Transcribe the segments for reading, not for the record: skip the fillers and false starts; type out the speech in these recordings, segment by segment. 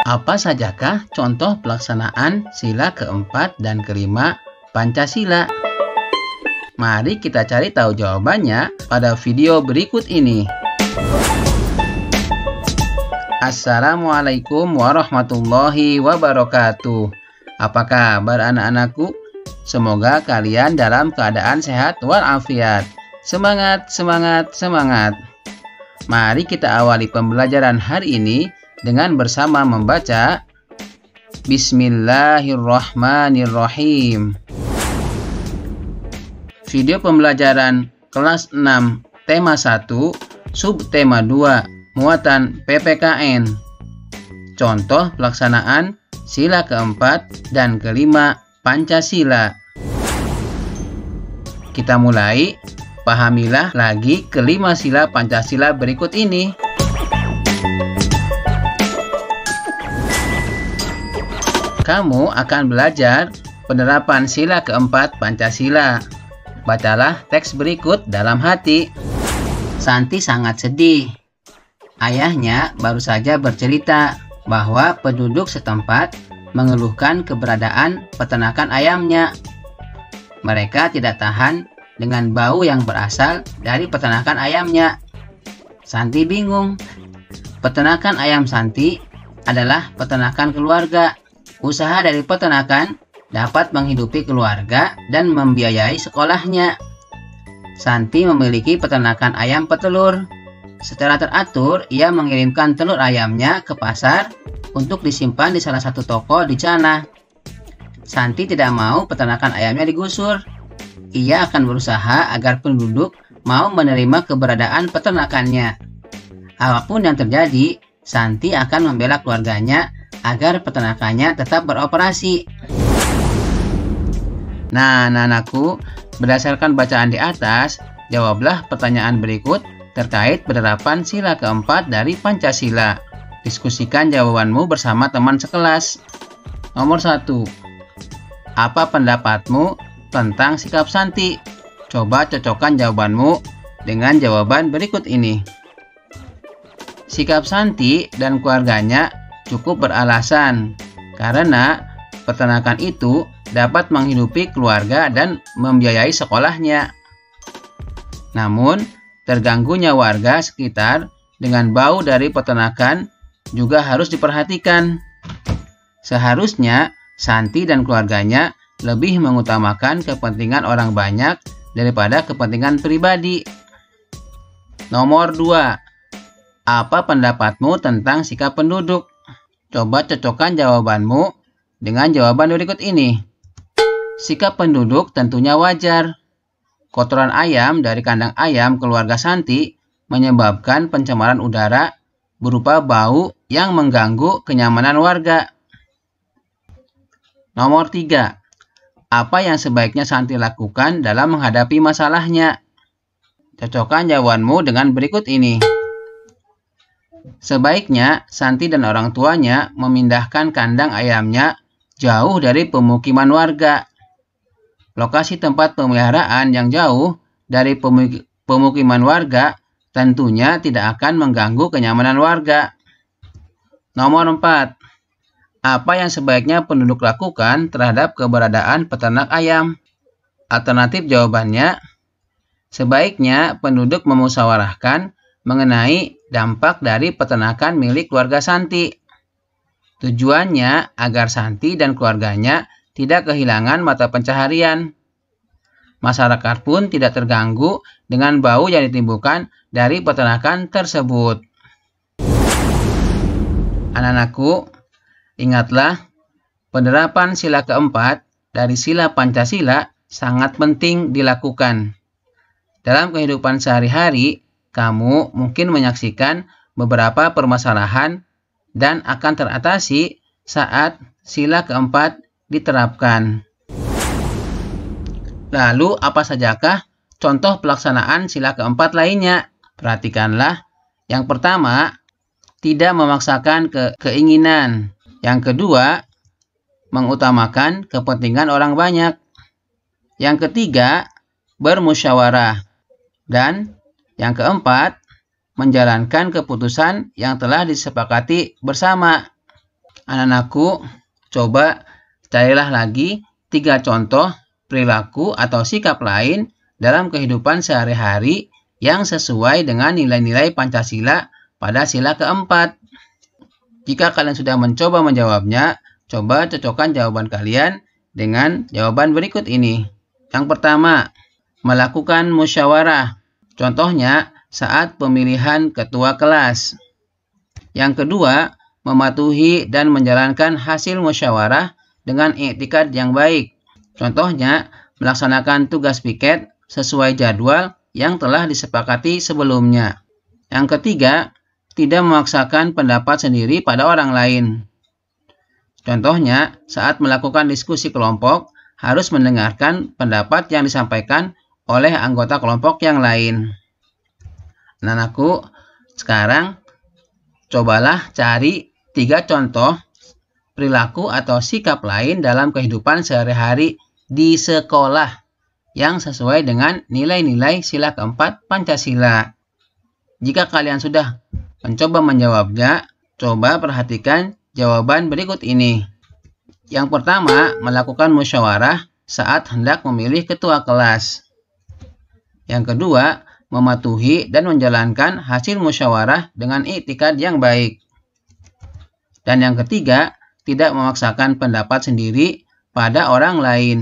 Apa sajakah contoh pelaksanaan sila keempat dan kelima Pancasila? Mari kita cari tahu jawabannya pada video berikut ini. Assalamualaikum warahmatullahi wabarakatuh. Apa kabar anak-anakku? Semoga kalian dalam keadaan sehat walafiat. Semangat, semangat, semangat. Mari kita awali pembelajaran hari ini dengan bersama membaca Bismillahirrahmanirrahim. Video pembelajaran kelas 6 tema 1 subtema 2 muatan PPKN. Contoh pelaksanaan sila keempat dan kelima Pancasila. Kita mulai. Pahamilah lagi kelima sila Pancasila berikut ini. Kamu akan belajar penerapan sila keempat Pancasila. Bacalah teks berikut dalam hati. Santi sangat sedih. Ayahnya baru saja bercerita bahwa penduduk setempat mengeluhkan keberadaan peternakan ayamnya. Mereka tidak tahan dengan bau yang berasal dari peternakan ayamnya. Santi bingung. Peternakan ayam Santi adalah peternakan keluarga. Usaha dari peternakan dapat menghidupi keluarga dan membiayai sekolahnya. Santi memiliki peternakan ayam petelur. Secara teratur, ia mengirimkan telur ayamnya ke pasar untuk disimpan di salah satu toko di sana. Santi tidak mau peternakan ayamnya digusur. Ia akan berusaha agar penduduk mau menerima keberadaan peternakannya. Apapun yang terjadi, Santi akan membela keluarganya agar peternakannya tetap beroperasi. Nah, anak-anakku, berdasarkan bacaan di atas, jawablah pertanyaan berikut terkait penerapan sila keempat dari Pancasila. Diskusikan jawabanmu bersama teman sekelas. Nomor 1. Apa pendapatmu tentang sikap Santi? Coba cocokkan jawabanmu dengan jawaban berikut ini. Sikap Santi dan keluarganya cukup beralasan karena peternakan itu dapat menghidupi keluarga dan membiayai sekolahnya. Namun, terganggunya warga sekitar dengan bau dari peternakan juga harus diperhatikan. Seharusnya, Santi dan keluarganya lebih mengutamakan kepentingan orang banyak daripada kepentingan pribadi. Nomor 2. Apa pendapatmu tentang sikap penduduk? Coba cocokkan jawabanmu dengan jawaban berikut ini. Sikap penduduk tentunya wajar. Kotoran ayam dari kandang ayam keluarga Santi menyebabkan pencemaran udara berupa bau yang mengganggu kenyamanan warga. Nomor 3. Apa yang sebaiknya Santi lakukan dalam menghadapi masalahnya? Cocokkan jawabanmu dengan berikut ini. Sebaiknya Santi dan orang tuanya memindahkan kandang ayamnya jauh dari pemukiman warga. Lokasi tempat pemeliharaan yang jauh dari pemukiman warga tentunya tidak akan mengganggu kenyamanan warga. Nomor 4. Apa yang sebaiknya penduduk lakukan terhadap keberadaan peternak ayam? Alternatif jawabannya, sebaiknya penduduk memusyawarahkan mengenai dampak dari peternakan milik keluarga Santi. Tujuannya agar Santi dan keluarganya tidak kehilangan mata pencaharian. Masyarakat pun tidak terganggu dengan bau yang ditimbulkan dari peternakan tersebut. Anak-anakku, ingatlah, penerapan sila keempat dari sila Pancasila sangat penting dilakukan. Dalam kehidupan sehari-hari, kamu mungkin menyaksikan beberapa permasalahan dan akan teratasi saat sila keempat diterapkan. Lalu, apa sajakah contoh pelaksanaan sila keempat lainnya? Perhatikanlah. Yang pertama, tidak memaksakan keinginan. Yang kedua, mengutamakan kepentingan orang banyak. Yang ketiga, bermusyawarah. Dan yang keempat, menjalankan keputusan yang telah disepakati bersama. Anak-anakku, coba carilah lagi 3 contoh perilaku atau sikap lain dalam kehidupan sehari-hari yang sesuai dengan nilai-nilai Pancasila pada sila keempat. Jika kalian sudah mencoba menjawabnya, coba cocokkan jawaban kalian dengan jawaban berikut ini. Yang pertama, melakukan musyawarah. Contohnya, saat pemilihan ketua kelas. Yang kedua, mematuhi dan menjalankan hasil musyawarah dengan iktikad yang baik. Contohnya, melaksanakan tugas piket sesuai jadwal yang telah disepakati sebelumnya. Yang ketiga, tidak memaksakan pendapat sendiri pada orang lain. Contohnya, saat melakukan diskusi kelompok, harus mendengarkan pendapat yang disampaikan oleh anggota kelompok yang lain. Anak-anakku, sekarang cobalah cari 3 contoh perilaku atau sikap lain dalam kehidupan sehari-hari di sekolah yang sesuai dengan nilai-nilai sila keempat Pancasila. Jika kalian sudah mencoba menjawabnya, coba perhatikan jawaban berikut ini. Yang pertama, melakukan musyawarah saat hendak memilih ketua kelas. Yang kedua, mematuhi dan menjalankan hasil musyawarah dengan iktikad yang baik. Dan yang ketiga, tidak memaksakan pendapat sendiri pada orang lain.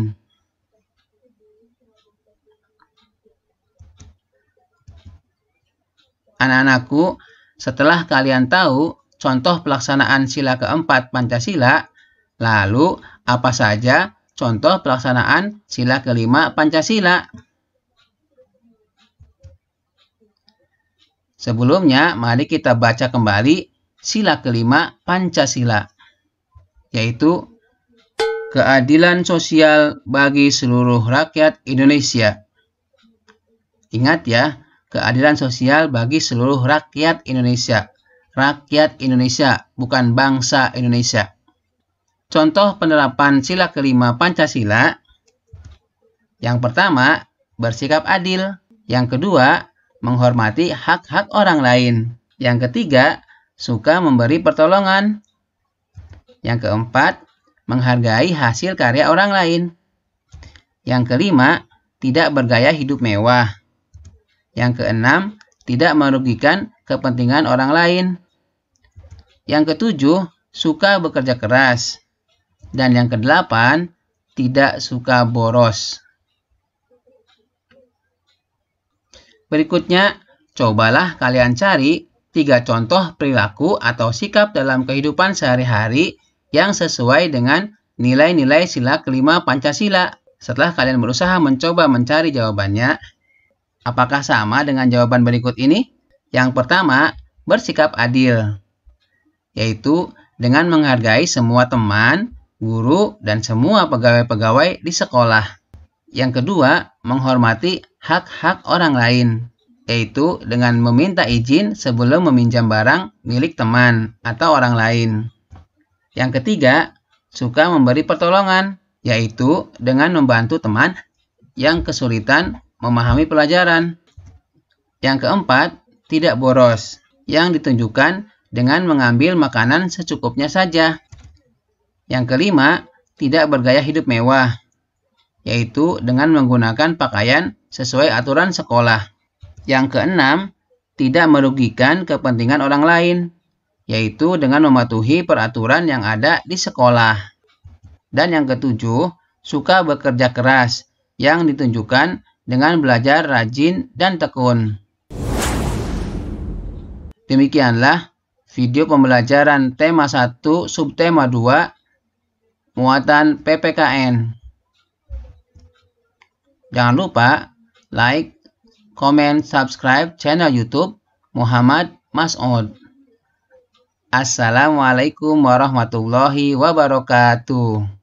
Anak-anakku, setelah kalian tahu contoh pelaksanaan sila keempat Pancasila, lalu apa saja contoh pelaksanaan sila kelima Pancasila? Sebelumnya, mari kita baca kembali sila kelima Pancasila, yaitu keadilan sosial bagi seluruh rakyat Indonesia. Ingat ya, keadilan sosial bagi seluruh rakyat Indonesia. Rakyat Indonesia, bukan bangsa Indonesia. Contoh penerapan sila kelima Pancasila. Yang pertama, bersikap adil. Yang kedua, menghormati hak-hak orang lain. Yang ketiga, suka memberi pertolongan. Yang keempat, menghargai hasil karya orang lain. Yang kelima, tidak bergaya hidup mewah. Yang keenam, tidak merugikan kepentingan orang lain. Yang ketujuh, suka bekerja keras. Dan yang kedelapan, tidak suka boros. Berikutnya, cobalah kalian cari 3 contoh perilaku atau sikap dalam kehidupan sehari-hari yang sesuai dengan nilai-nilai sila kelima Pancasila. Setelah kalian berusaha mencoba mencari jawabannya, apakah sama dengan jawaban berikut ini? Yang pertama, bersikap adil, yaitu dengan menghargai semua teman, guru, dan semua pegawai-pegawai di sekolah. Yang kedua, menghormati hak-hak orang lain, yaitu dengan meminta izin sebelum meminjam barang milik teman atau orang lain. Yang ketiga, suka memberi pertolongan, yaitu dengan membantu teman yang kesulitan memahami pelajaran. Yang keempat, tidak boros, yang ditunjukkan dengan mengambil makanan secukupnya saja. Yang kelima, tidak bergaya hidup mewah, yaitu dengan menggunakan pakaian sesuai aturan sekolah. Yang keenam, tidak merugikan kepentingan orang lain, yaitu dengan mematuhi peraturan yang ada di sekolah. Dan yang ketujuh, suka bekerja keras, yang ditunjukkan dengan belajar rajin dan tekun. Demikianlah video pembelajaran tema 1 subtema 2 muatan PPKN. Jangan lupa like, komen, subscribe channel YouTube Muhammad Mas'ud. Assalamualaikum warahmatullahi wabarakatuh.